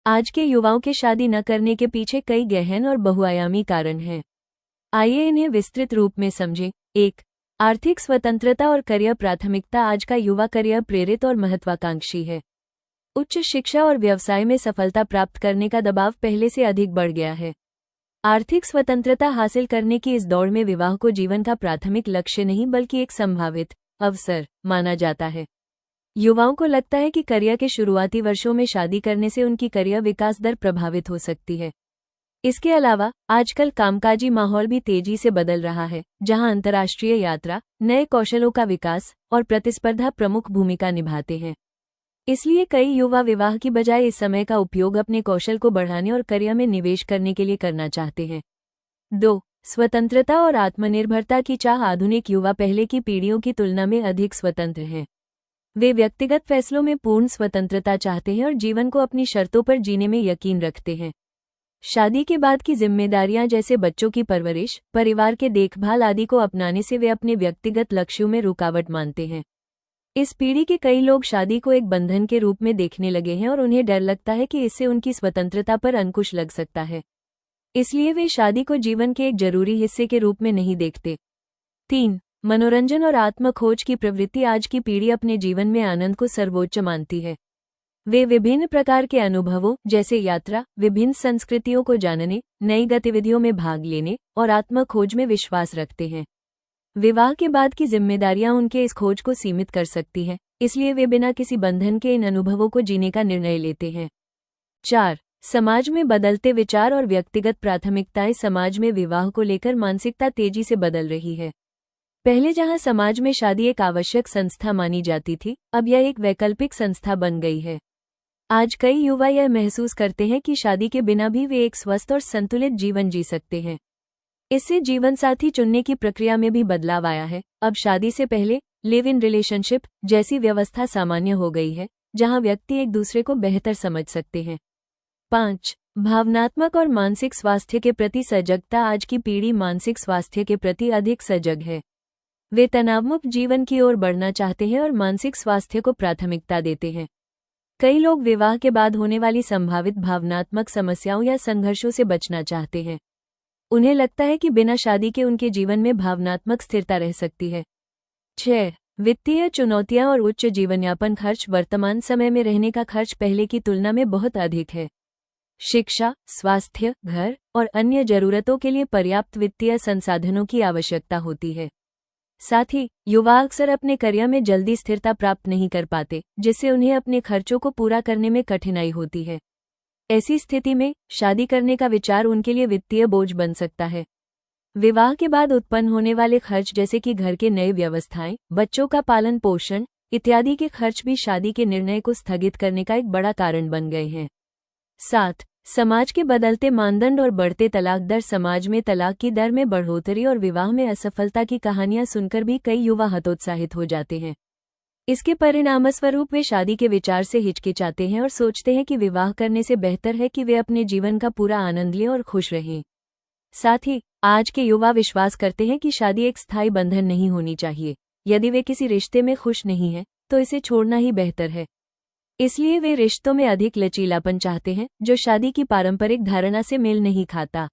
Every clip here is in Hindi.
आज के युवाओं के शादी न करने के पीछे कई गहन और बहुआयामी कारण हैं। आइए इन्हें विस्तृत रूप में समझें। 1. आर्थिक स्वतंत्रता और करियर प्राथमिकता। आज का युवा करियर प्रेरित और महत्वाकांक्षी है। उच्च शिक्षा और व्यवसाय में सफलता प्राप्त करने का दबाव पहले से अधिक बढ़ गया है। आर्थिक स्वतंत्रता हासिल करने की इस दौड़ में विवाह को जीवन का प्राथमिक लक्ष्य नहीं बल्कि एक संभावित अवसर माना जाता है। युवाओं को लगता है कि करियर के शुरुआती वर्षों में शादी करने से उनकी करियर विकास दर प्रभावित हो सकती है। इसके अलावा आजकल कामकाजी माहौल भी तेजी से बदल रहा है, जहां अंतर्राष्ट्रीय यात्रा, नए कौशलों का विकास और प्रतिस्पर्धा प्रमुख भूमिका निभाते हैं। इसलिए कई युवा विवाह की बजाय इस समय का उपयोग अपने कौशल को बढ़ाने और करियर में निवेश करने के लिए करना चाहते हैं। 2. स्वतंत्रता और आत्मनिर्भरता की चाह। आधुनिक युवा पहले की पीढ़ियों की तुलना में अधिक स्वतंत्र हैं। वे व्यक्तिगत फैसलों में पूर्ण स्वतंत्रता चाहते हैं और जीवन को अपनी शर्तों पर जीने में यकीन रखते हैं। शादी के बाद की जिम्मेदारियां जैसे बच्चों की परवरिश, परिवार के देखभाल आदि को अपनाने से वे अपने व्यक्तिगत लक्ष्यों में रुकावट मानते हैं। इस पीढ़ी के कई लोग शादी को एक बंधन के रूप में देखने लगे हैं और उन्हें डर लगता है कि इससे उनकी स्वतंत्रता पर अंकुश लग सकता है। इसलिए वे शादी को जीवन के एक जरूरी हिस्से के रूप में नहीं देखते। 3. मनोरंजन और आत्मखोज की प्रवृत्ति। आज की पीढ़ी अपने जीवन में आनंद को सर्वोच्च मानती है। वे विभिन्न प्रकार के अनुभवों जैसे यात्रा, विभिन्न संस्कृतियों को जानने, नई गतिविधियों में भाग लेने और आत्मखोज में विश्वास रखते हैं। विवाह के बाद की जिम्मेदारियां उनके इस खोज को सीमित कर सकती हैं, इसलिए वे बिना किसी बंधन के इन अनुभवों को जीने का निर्णय लेते हैं। 4. समाज में बदलते विचार और व्यक्तिगत प्राथमिकताएं। समाज में विवाह को लेकर मानसिकता तेजी से बदल रही है। पहले जहां समाज में शादी एक आवश्यक संस्था मानी जाती थी, अब यह एक वैकल्पिक संस्था बन गई है। आज कई युवा यह महसूस करते हैं कि शादी के बिना भी वे एक स्वस्थ और संतुलित जीवन जी सकते हैं। इससे जीवनसाथी चुनने की प्रक्रिया में भी बदलाव आया है। अब शादी से पहले लिव इन रिलेशनशिप जैसी व्यवस्था सामान्य हो गई है, जहां व्यक्ति एक दूसरे को बेहतर समझ सकते हैं। 5. भावनात्मक और मानसिक स्वास्थ्य के प्रति सजगता। आज की पीढ़ी मानसिक स्वास्थ्य के प्रति अधिक सजग है। वे तनावमुक्त जीवन की ओर बढ़ना चाहते हैं और मानसिक स्वास्थ्य को प्राथमिकता देते हैं। कई लोग विवाह के बाद होने वाली संभावित भावनात्मक समस्याओं या संघर्षों से बचना चाहते हैं। उन्हें लगता है कि बिना शादी के उनके जीवन में भावनात्मक स्थिरता रह सकती है। 6. वित्तीय चुनौतियां और उच्च जीवनयापन खर्च। वर्तमान समय में रहने का खर्च पहले की तुलना में बहुत अधिक है। शिक्षा, स्वास्थ्य, घर और अन्य जरूरतों के लिए पर्याप्त वित्तीय संसाधनों की आवश्यकता होती है। साथ ही युवा अक्सर अपने करियर में जल्दी स्थिरता प्राप्त नहीं कर पाते, जिससे उन्हें अपने खर्चों को पूरा करने में कठिनाई होती है। ऐसी स्थिति में शादी करने का विचार उनके लिए वित्तीय बोझ बन सकता है। विवाह के बाद उत्पन्न होने वाले खर्च जैसे कि घर के नए व्यवस्थाएं, बच्चों का पालन पोषण इत्यादि के खर्च भी शादी के निर्णय को स्थगित करने का एक बड़ा कारण बन गए हैं। 7. समाज के बदलते मानदंड और बढ़ते तलाक दर। समाज में तलाक की दर में बढ़ोतरी और विवाह में असफलता की कहानियां सुनकर भी कई युवा हतोत्साहित हो जाते हैं। इसके परिणामस्वरूप वे शादी के विचार से हिचकिचाते हैं और सोचते हैं कि विवाह करने से बेहतर है कि वे अपने जीवन का पूरा आनंद लें और खुश रहें। साथ ही आज के युवा विश्वास करते हैं कि शादी एक स्थायी बंधन नहीं होनी चाहिए। यदि वे किसी रिश्ते में खुश नहीं हैं, तो इसे छोड़ना ही बेहतर है। इसलिए वे रिश्तों में अधिक लचीलापन चाहते हैं, जो शादी की पारंपरिक धारणा से मेल नहीं खाता।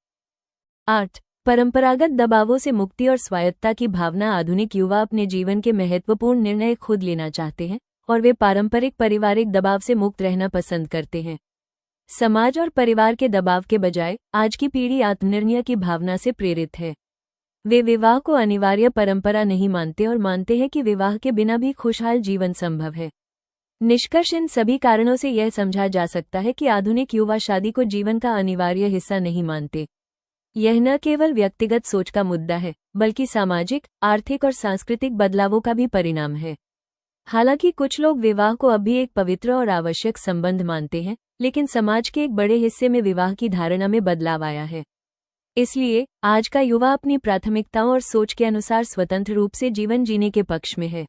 8. परंपरागत दबावों से मुक्ति और स्वायत्तता की भावना। आधुनिक युवा अपने जीवन के महत्वपूर्ण निर्णय खुद लेना चाहते हैं और वे पारंपरिक पारिवारिक दबाव से मुक्त रहना पसंद करते हैं। समाज और परिवार के दबाव के बजाय आज की पीढ़ी आत्मनिर्णय की भावना से प्रेरित है। वे विवाह को अनिवार्य परंपरा नहीं मानते और मानते हैं कि विवाह के बिना भी खुशहाल जीवन संभव है। निष्कर्ष इन सभी कारणों से यह समझा जा सकता है कि आधुनिक युवा शादी को जीवन का अनिवार्य हिस्सा नहीं मानते। यह न केवल व्यक्तिगत सोच का मुद्दा है, बल्कि सामाजिक, आर्थिक और सांस्कृतिक बदलावों का भी परिणाम है। हालांकि कुछ लोग विवाह को अब भी एक पवित्र और आवश्यक संबंध मानते हैं, लेकिन समाज के एक बड़े हिस्से में विवाह की धारणा में बदलाव आया है। इसलिए आज का युवा अपनी प्राथमिकताओं और सोच के अनुसार स्वतंत्र रूप से जीवन जीने के पक्ष में है।